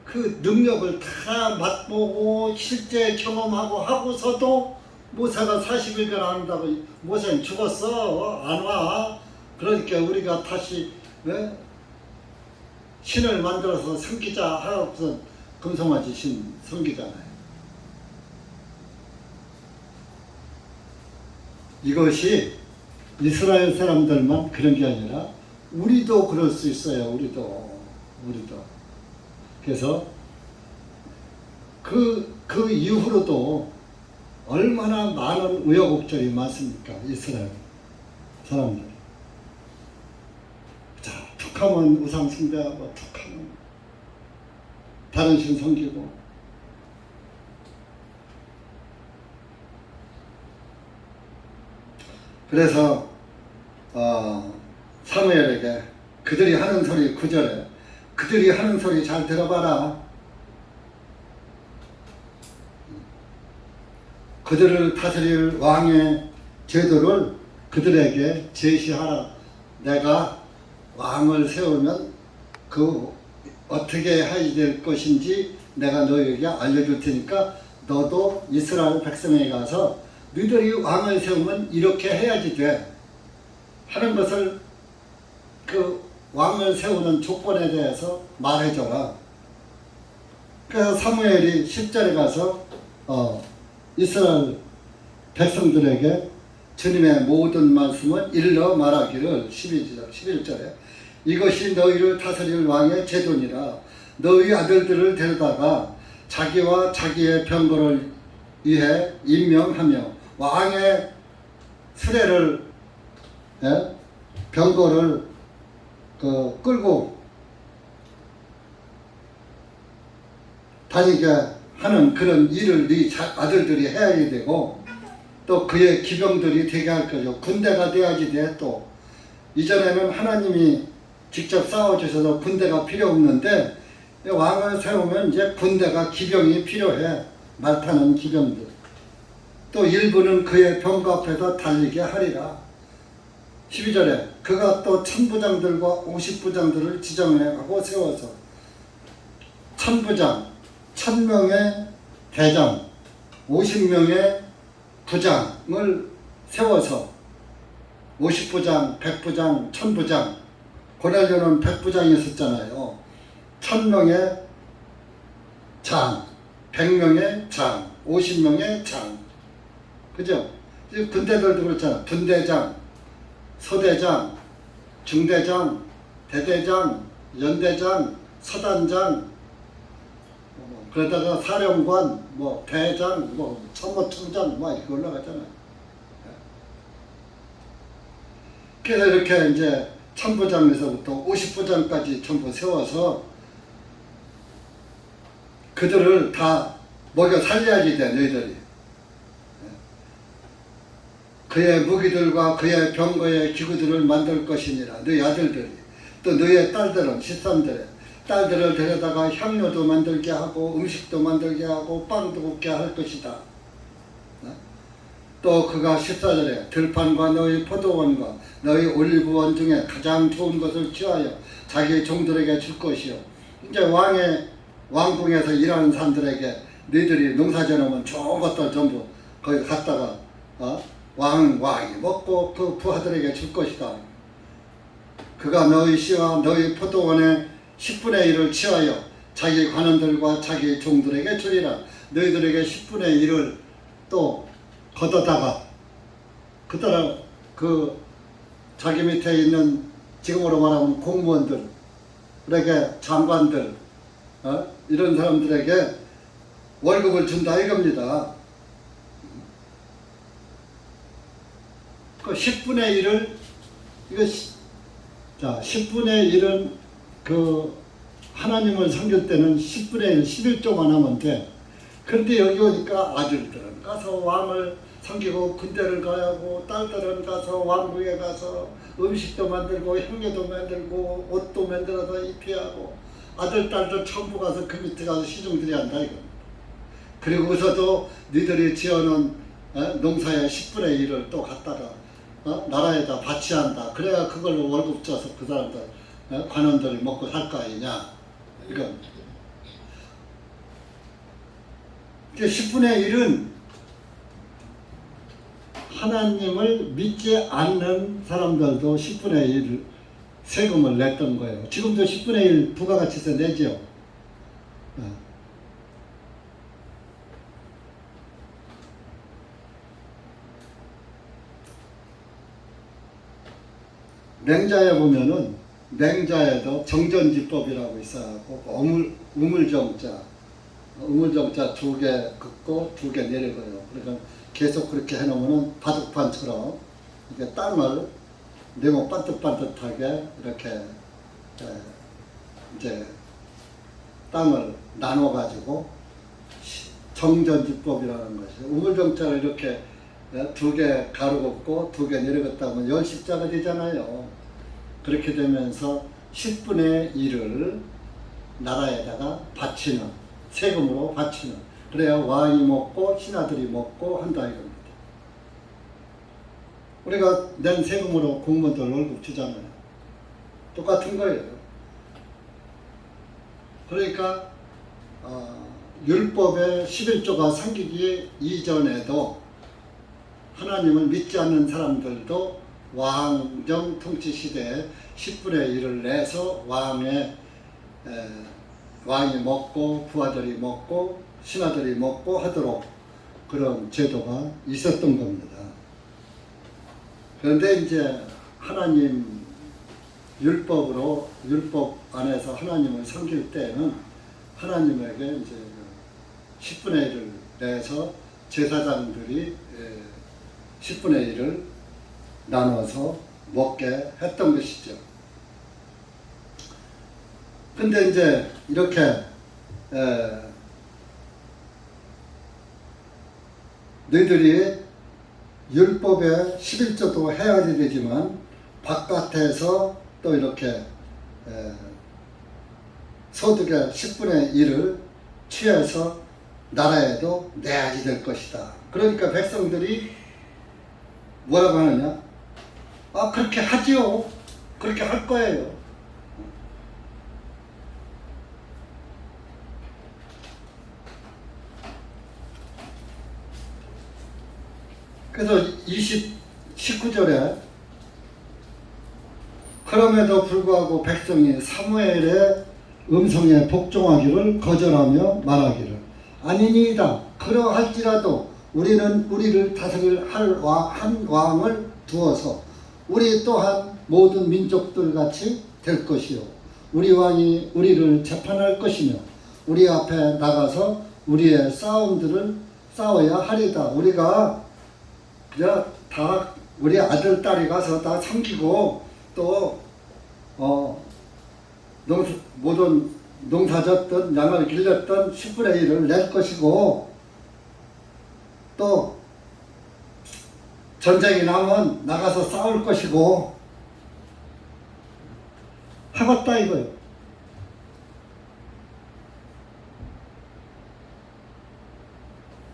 그 능력을 다 맛보고 실제 경험하고 하고서도 모세가 40일간 안 한다고 모세는 죽었어 안 와. 그러니까 우리가 다시 신을 만들어서 섬기자 하고서 금송아지 신 섬기잖아요. 이것이 이스라엘 사람들만 그런 게 아니라 우리도 그럴 수 있어요. 우리도. 그래서 그 이후로도 얼마나 많은 우여곡절이 많습니까? 이스라엘 사람들. 자, 툭하면 우상 숭배하고 툭하면 다른 신 섬기고. 그래서 사무엘에게 그들이 하는 소리 9절에 그들이 하는 소리 잘 들어봐라. 그들을 다스릴 왕의 제도를 그들에게 제시하라. 내가 왕을 세우면 그 어떻게 해야 될 것인지 내가 너에게 알려줄 테니까 너도 이스라엘 백성에 가서 너희들이 왕을 세우면 이렇게 해야지 돼 하는 것을 그 왕을 세우는 조건에 대해서 말해줘라. 그래서 사무엘이 10절에 가서 이스라엘 백성들에게 주님의 모든 말씀을 일러 말하기를 11절에 이것이 너희를 다스릴 왕의 제도니라. 너희 아들들을 데려다가 자기와 자기의 병거를 위해 임명하며 왕의 수레를 병거를 끌고 다니게 하는 그런 일을 네 아들들이 해야 되고 또 그의 기병들이 되게 할 거죠. 군대가 돼야지 돼. 또 이전에는 하나님이 직접 싸워주셔서 군대가 필요 없는데 왕을 세우면 이제 군대가 기병이 필요해. 말 타는 기병들. 또 일부는 그의 병거 앞에서 달리게 하리라. 12절에 그가 또 천부장들과 50부장들을 지정하고 세워서 천부장 1000명의 대장 50명의 부장을 세워서 50부장, 100부장, 1000부장 고넬료는 100부장이 있었잖아요. 1000명의 장, 100명의 장, 50명의 장. 그죠? 군대들도 그렇잖아. 분대장, 소대장, 중대장, 대대장, 연대장, 서단장, 그러다가 사령관, 뭐 대장, 뭐 참모총장, 뭐 이렇게 올라가잖아요. 그래서 이렇게 이제 참부장에서부터 50부장까지 전부 세워서 그들을 다 먹여 살려야지 돼, 너희들이. 그의 무기들과 그의 병거의 기구들을 만들 것이니라. 너희 아들들이, 또 너희의 딸들은, 13들의 딸들을 데려다가 향료도 만들게 하고 음식도 만들게 하고 빵도 굽게 할 것이다. 또 그가 14절에 들판과 너희 포도원과 너희 올리브원 중에 가장 좋은 것을 취하여 자기 종들에게 줄 것이요. 이제 왕궁에서 일하는 사람들에게 너희들이 농사지어놓으면 좋은 것들 전부 거기 갖다가 왕이 먹고 그 부하들에게 줄 것이다. 그가 너희 씨와 너희 포도원의 10분의 1을 취하여 자기 관원들과 자기 종들에게 주리라. 너희들에게 10분의 1을 또 걷어다가 그따라 그 자기 밑에 있는 지금으로 말하면 공무원들에게 장관들 이런 사람들에게 월급을 준다 이겁니다. 그 10분의 1을 이거 자 10분의 1은 그 하나님을 섬길 때는 10분의 1, 11조만 하면 돼. 그런데 여기 오니까 아들들은 가서 왕을 섬기고 군대를 가야 하고 딸들은 가서 왕궁에 가서 음식도 만들고 향료도 만들고 옷도 만들어서 입혀야 하고 아들 딸들 전부 가서 그 밑에 가서 시중들이 한다 이거. 그리고서도 너희들이 지어놓은 농사의 10분의 1을 또 갖다가 나라에다 바치한다. 그래야 그걸로 월급 줘서 그 사람들 관원들이 먹고 살 거 아니냐 이건. 10분의 1은 하나님을 믿지 않는 사람들도 10분의 1 세금을 냈던 거예요. 지금도 10분의 1 부가가치세 내죠. 맹자에 보면은 맹자에도 정전지법이라고 있어갖고 우물정자 두 개 긋고 두 개 내려가요. 그러니까 계속 그렇게 해놓으면 바둑판처럼 이게 땅을 네모 반듯반듯하게 이렇게 이제 땅을 나눠가지고 정전지법이라는 것이 우물정자를 이렇게 두 개 가로 긋고 두 개 내려갔다 하면 10십자가 되잖아요. 그렇게 되면서 10분의 1을 나라에다가 바치는 세금으로 바치는 그래야 왕이 먹고 신하들이 먹고 한다 이겁니다. 우리가 낸 세금으로 공무원들 월급 주잖아요. 똑같은 거예요. 그러니까 율법의 11조가 생기기 이전에도 하나님을 믿지 않는 사람들도 왕정 통치 시대에 10분의 1을 내서 왕이 먹고 부하들이 먹고 신하들이 먹고 하도록 그런 제도가 있었던 겁니다. 그런데 이제 하나님 율법 안에서 하나님을 섬길 때는 하나님에게 이제 10분의 1을 내서 제사장들이 10분의 1을 나눠서 먹게 했던 것이죠. 근데 이제 이렇게 너희들이 율법에 11조도 해야 되지만 바깥에서 또 이렇게 소득의 10분의 1을 취해서 나라에도 내야지 될 것이다. 그러니까 백성들이 뭐라고 하느냐? 그렇게 하지요. 그렇게 할 거예요. 그래서 19절에 그럼에도 불구하고 백성이 사무엘의 음성에 복종하기를 거절하며 말하기를 아니니이다. 그러할지라도 우리는 우리를 다스릴 한 왕을 두어서 우리 또한 모든 민족들 같이 될 것이요 우리 왕이 우리를 재판할 것이며 우리 앞에 나가서 우리의 싸움들을 싸워야 하리다. 우리가 그냥 다 우리 아들 딸이 가서 다 섬기고 또 모든 농사졌던 양을 길렀던 10분의 1을 낼 것이고 또 전쟁이 나면 나가서 싸울 것이고 하겠다 이거요.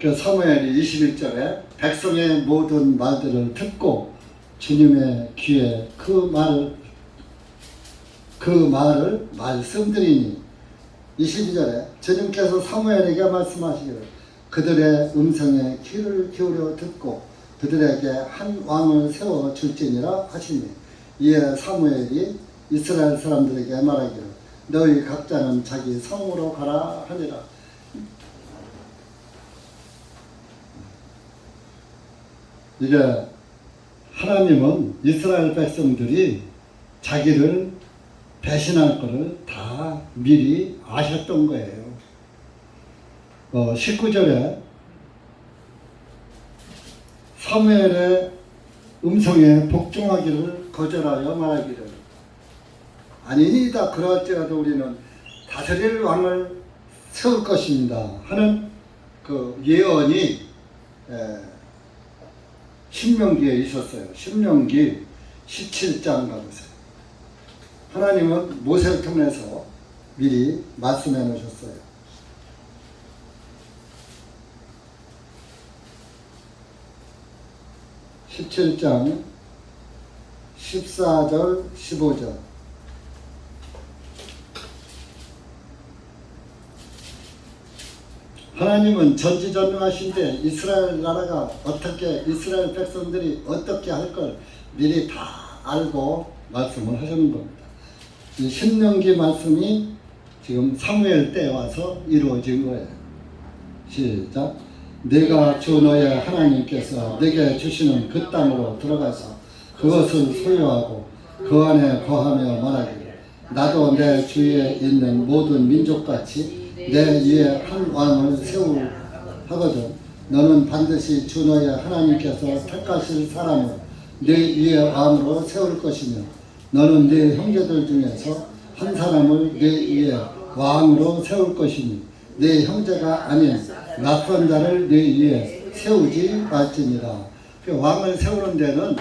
그 사무엘이 21절에 백성의 모든 말들을 듣고 주님의 귀에 그 말을 말씀드리니 22절에 주님께서 사무엘에게 말씀하시기를 그들의 음성에 귀를 기울여 듣고 그들에게 한 왕을 세워 줄지니라 하시니 이에 사무엘이 이스라엘 사람들에게 말하기를 너희 각자는 자기 성으로 가라 하니라. 이게 하나님은 이스라엘 백성들이 자기를 배신할 것을 다 미리 아셨던 거예요. 19절에 사무엘의 음성에 복종하기를 거절하여 말하기를 아니니다 그럴지라도 우리는 다스릴 왕을 세울 것입니다 하는 그 예언이 신명기에 있었어요. 신명기 17장 가보세요. 하나님은 모세를 통해서 미리 말씀해 놓으셨어요. 17장 14절 15절 하나님은 전지전능하신데 이스라엘 나라가 이스라엘 백성들이 어떻게 할 걸 미리 다 알고 말씀을 하시는 겁니다. 이 신명기 말씀이 지금 사무엘 때에 와서 이루어진 거예요. 시작. 내가 주 너의 하나님께서 내게 주시는 그 땅으로 들어가서 그것을 소유하고 그 안에 거하며 말하기를 나도 내 주위에 있는 모든 민족같이 내 위에 한 왕을 세우하거든 너는 반드시 주 너의 하나님께서 택하실 사람을 내 위에 왕으로 세울 것이며 너는 네 형제들 중에서 한 사람을 내 위에 왕으로 세울 것이니 네 형제가 아닌 낯선 자를 네 위에 세우지 말지니라. 왕을 세우는 데는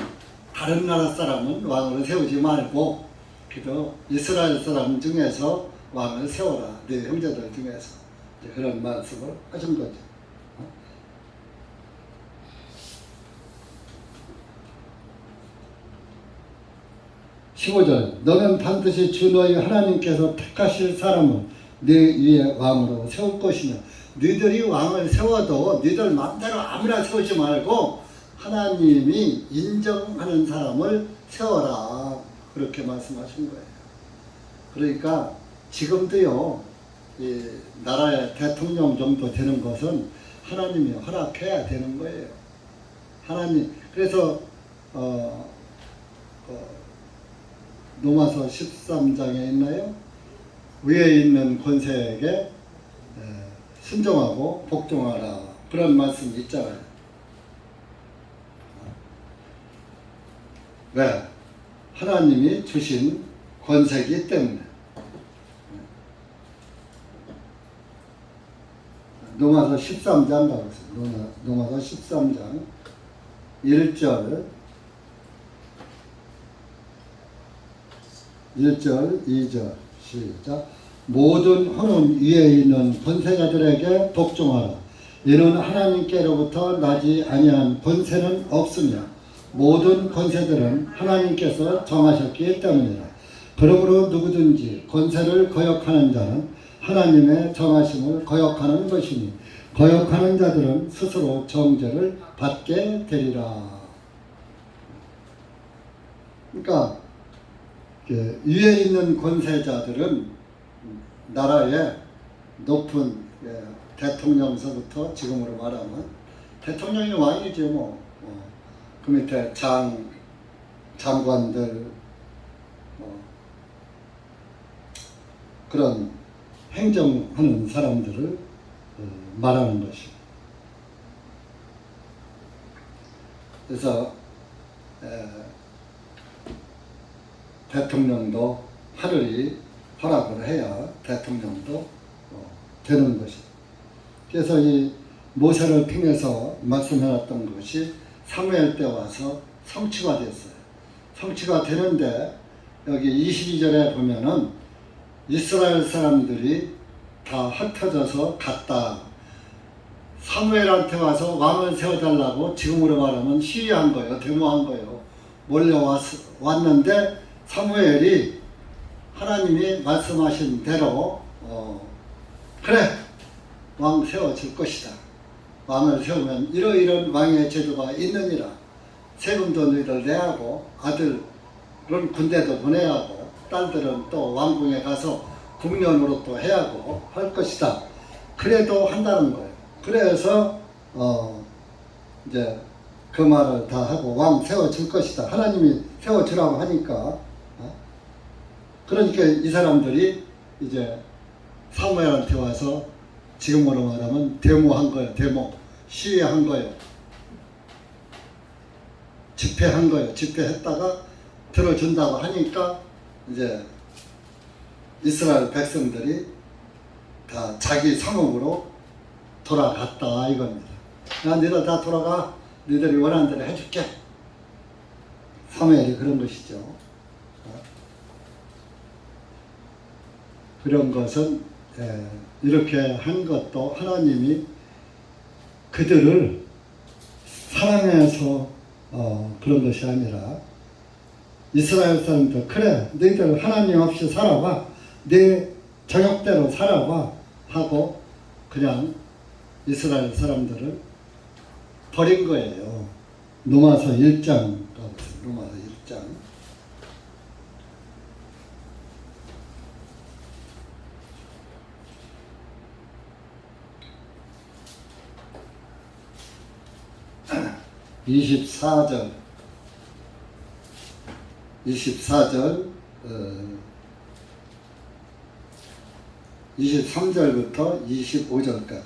다른 나라 사람은 왕을 세우지 말고 그래도 이스라엘 사람 중에서 왕을 세워라. 네 형제들 중에서 그런 말씀을 하신 거죠. 15절 너는 반드시 주 너희 하나님께서 택하실 사람을 네 위에 왕으로 세울 것이며 너희들이 왕을 세워도 너희들 마음대로 아무나 세우지 말고 하나님이 인정하는 사람을 세워라. 그렇게 말씀하신 거예요. 그러니까 지금도요 이 나라의 대통령 정도 되는 것은 하나님이 허락해야 되는 거예요. 하나님 그래서 로마서 13장에 있나요? 위에 있는 권세에게 순종하고 복종하라. 그런 말씀이 있잖아요. 왜? 하나님이 주신 권세이기 때문에. 로마서 13장 가보세요. 로마서 13장 1절 1절 2절 시작. 모든 혼은 위에 있는 권세자들에게 복종하라. 이는 하나님께로부터 나지 아니한 권세는 없으며 모든 권세들은 하나님께서 정하셨기 때문이라. 그러므로 누구든지 권세를 거역하는 자는 하나님의 정하심을 거역하는 것이니 거역하는 자들은 스스로 정죄를 받게 되리라. 그러니까 위에 있는 권세자들은 나라의 높은 대통령서부터 지금으로 말하면 대통령이 왕이지 뭐. 그 밑에 장관들 그런 행정하는 사람들을 말하는 것입니다. 그래서 대통령도 하늘이 허락을 해야 대통령도 되는 것입니다. 그래서 이 모세를 통해서 말씀해놨던 것이 사무엘 때 와서 성취가 됐어요. 성취가 되는데 여기 22절에 보면은 이스라엘 사람들이 다 흩어져서 갔다. 사무엘한테 와서 왕을 세워달라고 지금으로 말하면 시위한 거예요. 데모한 거예요. 몰려왔는데 사무엘이 하나님이 말씀하신 대로 그래 왕 세워줄 것이다. 왕을 세우면 이러이런 왕의 제도가 있느니라. 세금도 너희들 내야 하고 아들은 군대도 보내야 하고 딸들은 또 왕궁에 가서 국년으로 또 해야 하고 할 것이다. 그래도 한다는 거예요. 그래서 이제 그 말을 다 하고 왕 세워줄 것이다. 하나님이 세워주라고 하니까 그러니까 이 사람들이 이제 사무엘한테 와서 지금으로 말하면 데모한 거예요. 데모 시위한 거예요. 집회한 거예요. 집회했다가 들어준다고 하니까 이제 이스라엘 백성들이 다 자기 성읍으로 돌아갔다 이겁니다. 야, 너희들 다 돌아가. 너희들이 원하는 대로 해줄게. 사무엘이 그런 것이죠. 그런 것은 이렇게 한 것도 하나님이 그들을 사랑해서 그런 것이 아니라 이스라엘 사람들 그래 너희들 하나님 없이 살아봐. 내 정욕대로 살아봐 하고 그냥 이스라엘 사람들을 버린 거예요. 로마서 1장 로마서 1장 24절 23절부터 25절까지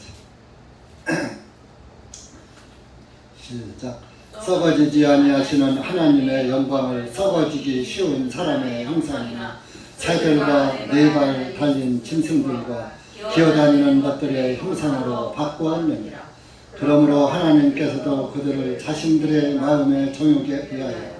시작. 썩어지지 아니하시는 하나님의 영광을 썩어지기 쉬운 사람의 형상이나 새들과 네 발 달린 짐승들과 기어다니는 것들의 형상으로 바꾸었느니라. 그러므로 하나님께서도 그들을 자신들의 마음의 정욕에 의하여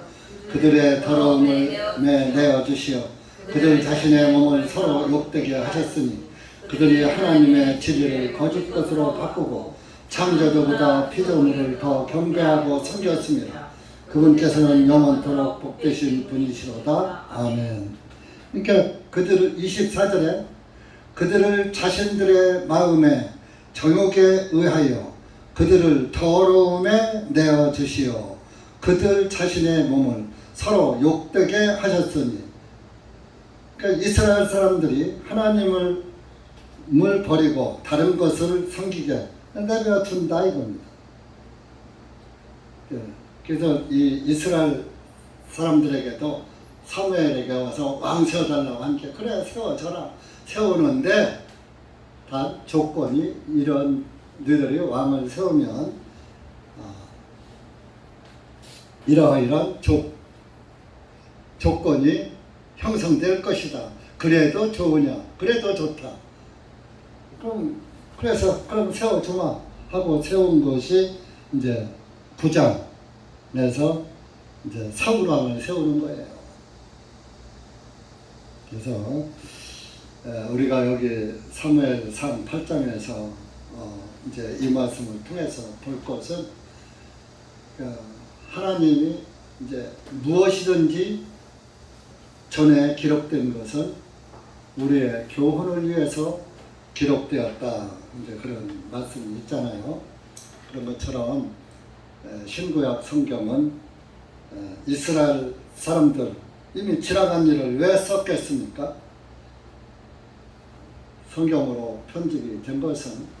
그들의 더러움을 내어주시어 그들 자신의 몸을 서로 욕되게 하셨으니 그들이 하나님의 진리를 거짓 것으로 바꾸고 창조주보다 피조물을 더 경배하고 섬겼습니다. 그분께서는 영원토록 복되신 분이시로다. 아멘. 그러니까 그들을 24절에 그들을 자신들의 마음의 정욕에 의하여 그들을 더러움에 내어주시어 그들 자신의 몸을 서로 욕되게 하셨으니 그러니까 이스라엘 사람들이 하나님을 버리고 다른 것을 섬기게 내버려둔다 이겁니다. 그래서 이 이스라엘 사람들에게도 사무엘에게 와서 왕 세워달라고 하니까 그래 세워줘라. 세우는데 단 조건이 이런 너희들이 왕을 세우면 이러이러한 조건이 형성될 것이다. 그래도 좋으냐? 그래도 좋다. 그럼 세워주마 하고 세운 것이 이제 9장에서 이제 사울왕을 세우는 거예요. 그래서 우리가 여기 사무엘상 8장에서 이제 이 말씀을 통해서 볼 것은 하나님이 이제 무엇이든지 전에 기록된 것은 우리의 교훈을 위해서 기록되었다. 이제 그런 말씀이 있잖아요. 그런 것처럼 신구약 성경은 이스라엘 사람들 이미 지나간 일을 왜 썼겠습니까? 성경으로 편집이 된 것은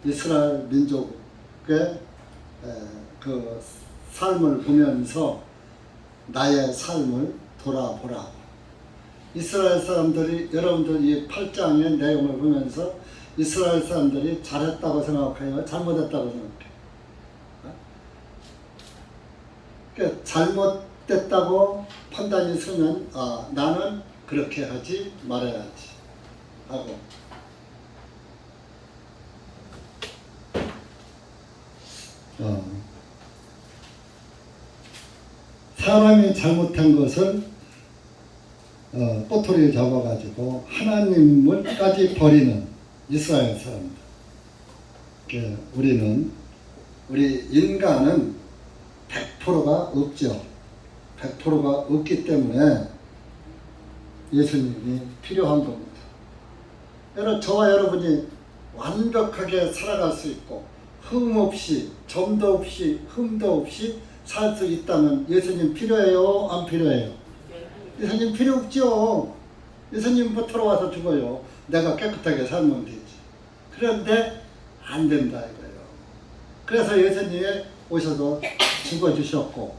이스라엘 민족의 그 삶을 보면서 나의 삶을 돌아보라. 이스라엘 사람들이 여러분들 이 8장의 내용을 보면서 이스라엘 사람들이 잘했다고 생각해요? 잘못했다고 생각해요? 그러니까 잘못됐다고 판단이 서면 나는 그렇게 하지 말아야지 하고 사람이 잘못한 것을 꼬투리 잡아가지고 하나님을까지 버리는 이스라엘 사람들. 우리 인간은 100%가 없죠. 100%가 없기 때문에 예수님이 필요한 겁니다. 저와 여러분이 완벽하게 살아갈 수 있고 흠 없이 점도 없이 흠도 없이 살 수 있다면 예수님 필요해요? 안 필요해요? 예수님 필요 없죠. 예수님부터 들어와서 죽어요. 내가 깨끗하게 살면 되지. 그런데 안 된다 이거예요. 그래서 예수님이 오셔서 죽어주셨고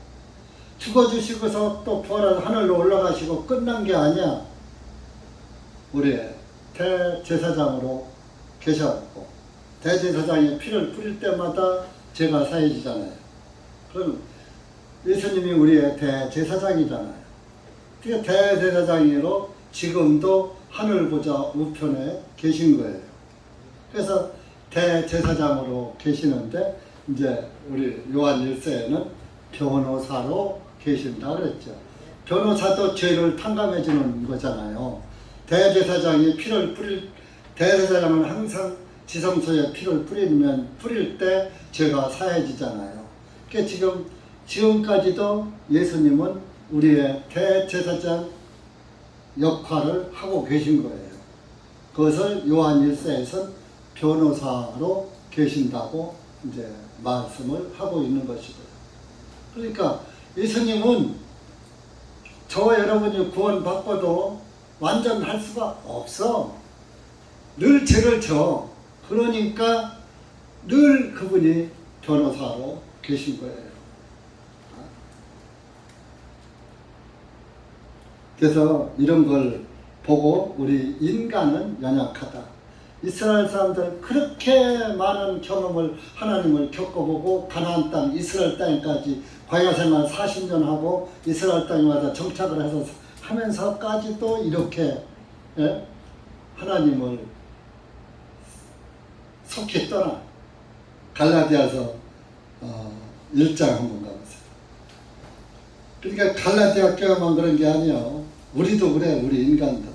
죽어주시고서 또 부활해서 하늘로 올라가시고 끝난 게 아니야. 우리의 대제사장으로 계셔갖고 대제사장이 피를 뿌릴 때마다 죄가 사해지잖아요. 그럼 예수님이 우리의 대제사장이잖아요. 그 대제사장으로 지금도 하늘 보좌 우편에 계신 거예요. 그래서 대제사장으로 계시는데 이제 우리 요한 1세에는 변호사로 계신다 그랬죠. 변호사도 죄를 탕감해 주는 거잖아요. 대제사장이 대제사장은 항상 지성소에 피를 뿌릴 때 죄가 사해지잖아요. 그러니까 지금까지도 예수님은 우리의 대제사장 역할을 하고 계신 거예요. 그것을 요한 1세에서 변호사로 계신다고 이제 말씀을 하고 있는 것이고요. 그러니까 예수님은 저와 여러분이 구원받고도 완전 할 수가 없어. 늘 죄를 져. 그러니까 늘 그분이 변호사로 계신 거예요. 그래서 이런 걸 보고 우리 인간은 연약하다. 이스라엘 사람들 그렇게 많은 경험을 하나님을 겪어보고 가나안 땅 이스라엘 땅까지 광야 생활 40년 하고 이스라엘 땅에 와서 정착을 해서 하면서까지도 이렇게 하나님을 속히 떠나. 갈라디아서 1장 한번 가보세요. 그러니까 갈라디아 교회만 그런 게 아니에요. 우리도 그래. 우리 인간도.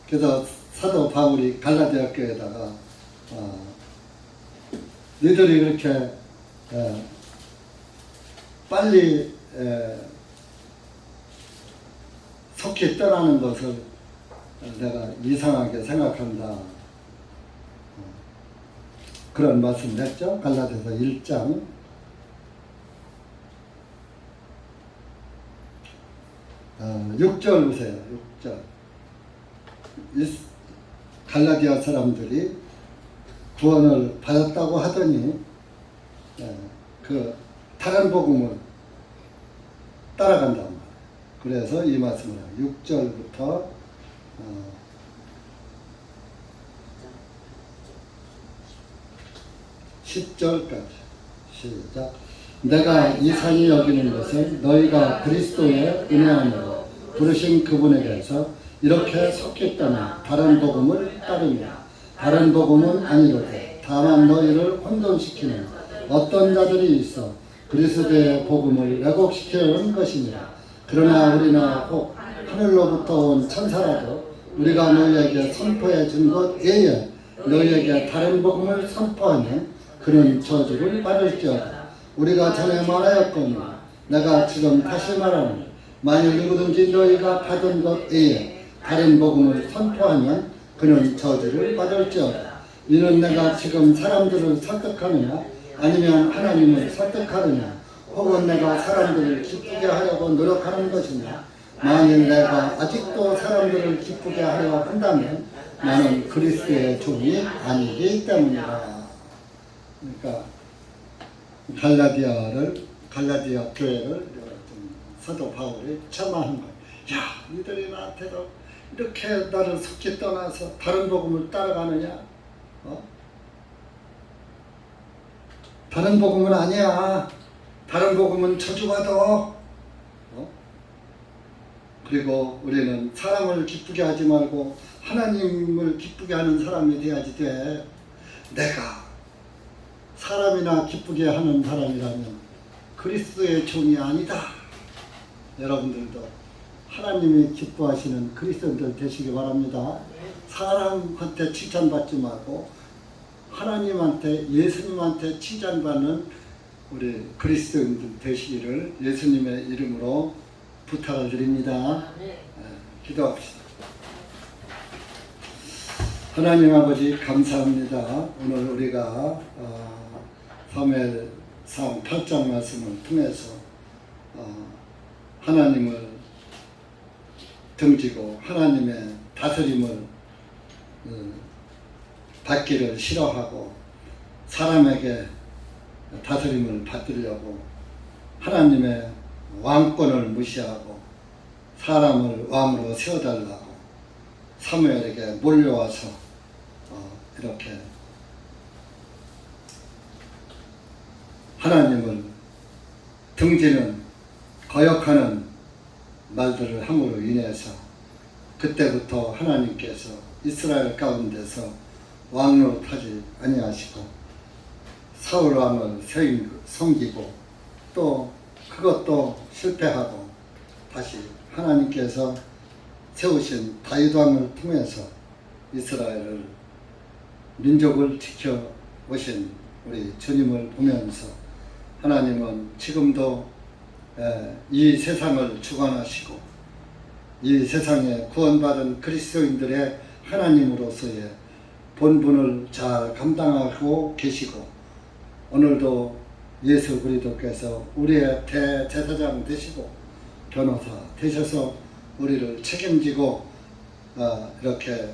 그래서 사도 바울이 갈라디아 교회에다가 너희들이 그렇게 빨리 속히 떠나는 것을 내가 이상하게 생각한다. 그런 말씀을 했죠. 갈라디아서 1장 6절 보세요. 6절. 갈라디아 사람들이 구원을 받았다고 하더니 그 다른 복음을 따라간단 말이에요. 그래서 이 말씀을 해요. 6절부터 10절까지 시작. 내가 이상히 여기는 것은 너희가 그리스도의 은혜 안으로 부르신 그분에게서 이렇게 속히 떠나 다른 복음을 따르며 다른 복음은 아니로되 다만 너희를 혼돈시키는 어떤 자들이 있어 그리스도의 복음을 왜곡시키려는 것이니라. 그러나 우리나 혹 하늘로부터 온 천사라도 우리가 너희에게 선포해 준 것 외에 너희에게 다른 복음을 선포하면 그는 저주를 받을지어다. 우리가 전에 말하였거니와 내가 지금 다시 말하노니 만일 누구든지 너희가 받은 것 외에 다른 복음을 선포하면 그는 저주를 받을지어다. 이는 내가 지금 사람들을 설득하느냐 아니면 하나님을 설득하느냐 혹은 내가 사람들을 기쁘게 하려고 노력하는 것이냐. 만일 내가 아직도 사람들을 기쁘게 하려 한다면 나는 그리스도의 종이 아니기 때문이다. 그러니까 갈라디아 교회를 사도 바울이 폄하한 거예요. 야, 이들이 나한테도 이렇게 나를 속히 떠나서 다른 복음을 따라가느냐? 다른 복음은 아니야. 다른 복음은 저주받아. 그리고 우리는 사람을 기쁘게 하지 말고 하나님을 기쁘게 하는 사람이 돼야지 돼. 내가 사람이나 기쁘게 하는 사람이라면 그리스도의 종이 아니다. 여러분들도 하나님이 기뻐하시는 그리스도인들 되시기 바랍니다. 사람한테 칭찬받지 말고 하나님한테, 예수님한테 칭찬받는 우리 그리스도인들 되시기를 예수님의 이름으로 부탁을 드립니다. 기도합시다. 하나님 아버지 감사합니다. 오늘 우리가 사무엘상 8장 말씀을 통해서 하나님을 등지고 하나님의 다스림을 받기를 싫어하고 사람에게 다스림을 받으려고 하나님의 왕권을 무시하고 사람을 왕으로 세워달라고 사무엘에게 몰려와서 이렇게 하나님을 등지는 거역하는 말들을 함으로 인해서 그때부터 하나님께서 이스라엘 가운데서 왕노릇하지 아니하시고 사울 왕을 섬기고 또 그것도 실패하고 다시 하나님께서 세우신 다윗 왕을 통해서 이스라엘을 민족을 지켜 오신 우리 주님을 보면서 하나님은 지금도 이 세상을 주관하시고 이 세상에 구원받은 그리스도인들의 하나님으로서의 본분을 잘 감당하고 계시고 오늘도 예수 그리스도께서 우리의 대제사장 되시고 변호사 되셔서 우리를 책임지고 이렇게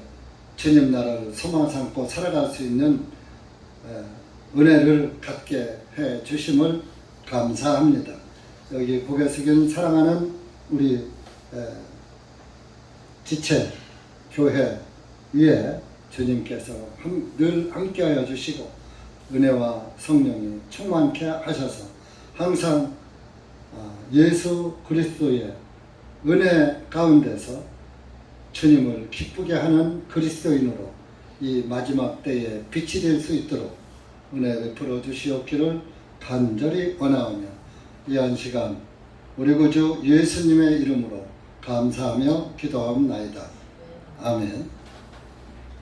주님 나라를 소망 삼고 살아갈 수 있는 은혜를 갖게 해 주심을 감사합니다. 여기 고개 숙인 사랑하는 우리 지체 교회 위에 주님께서 늘 함께하여 주시고 은혜와 성령이 충만케 하셔서 항상 예수 그리스도의 은혜 가운데서 주님을 기쁘게 하는 그리스도인으로 이 마지막 때에 빛이 될 수 있도록 은혜 베풀어 주시옵기를 간절히 원하오며 이 한 시간 우리 구주 예수님의 이름으로 감사하며 기도하옵나이다. 아멘.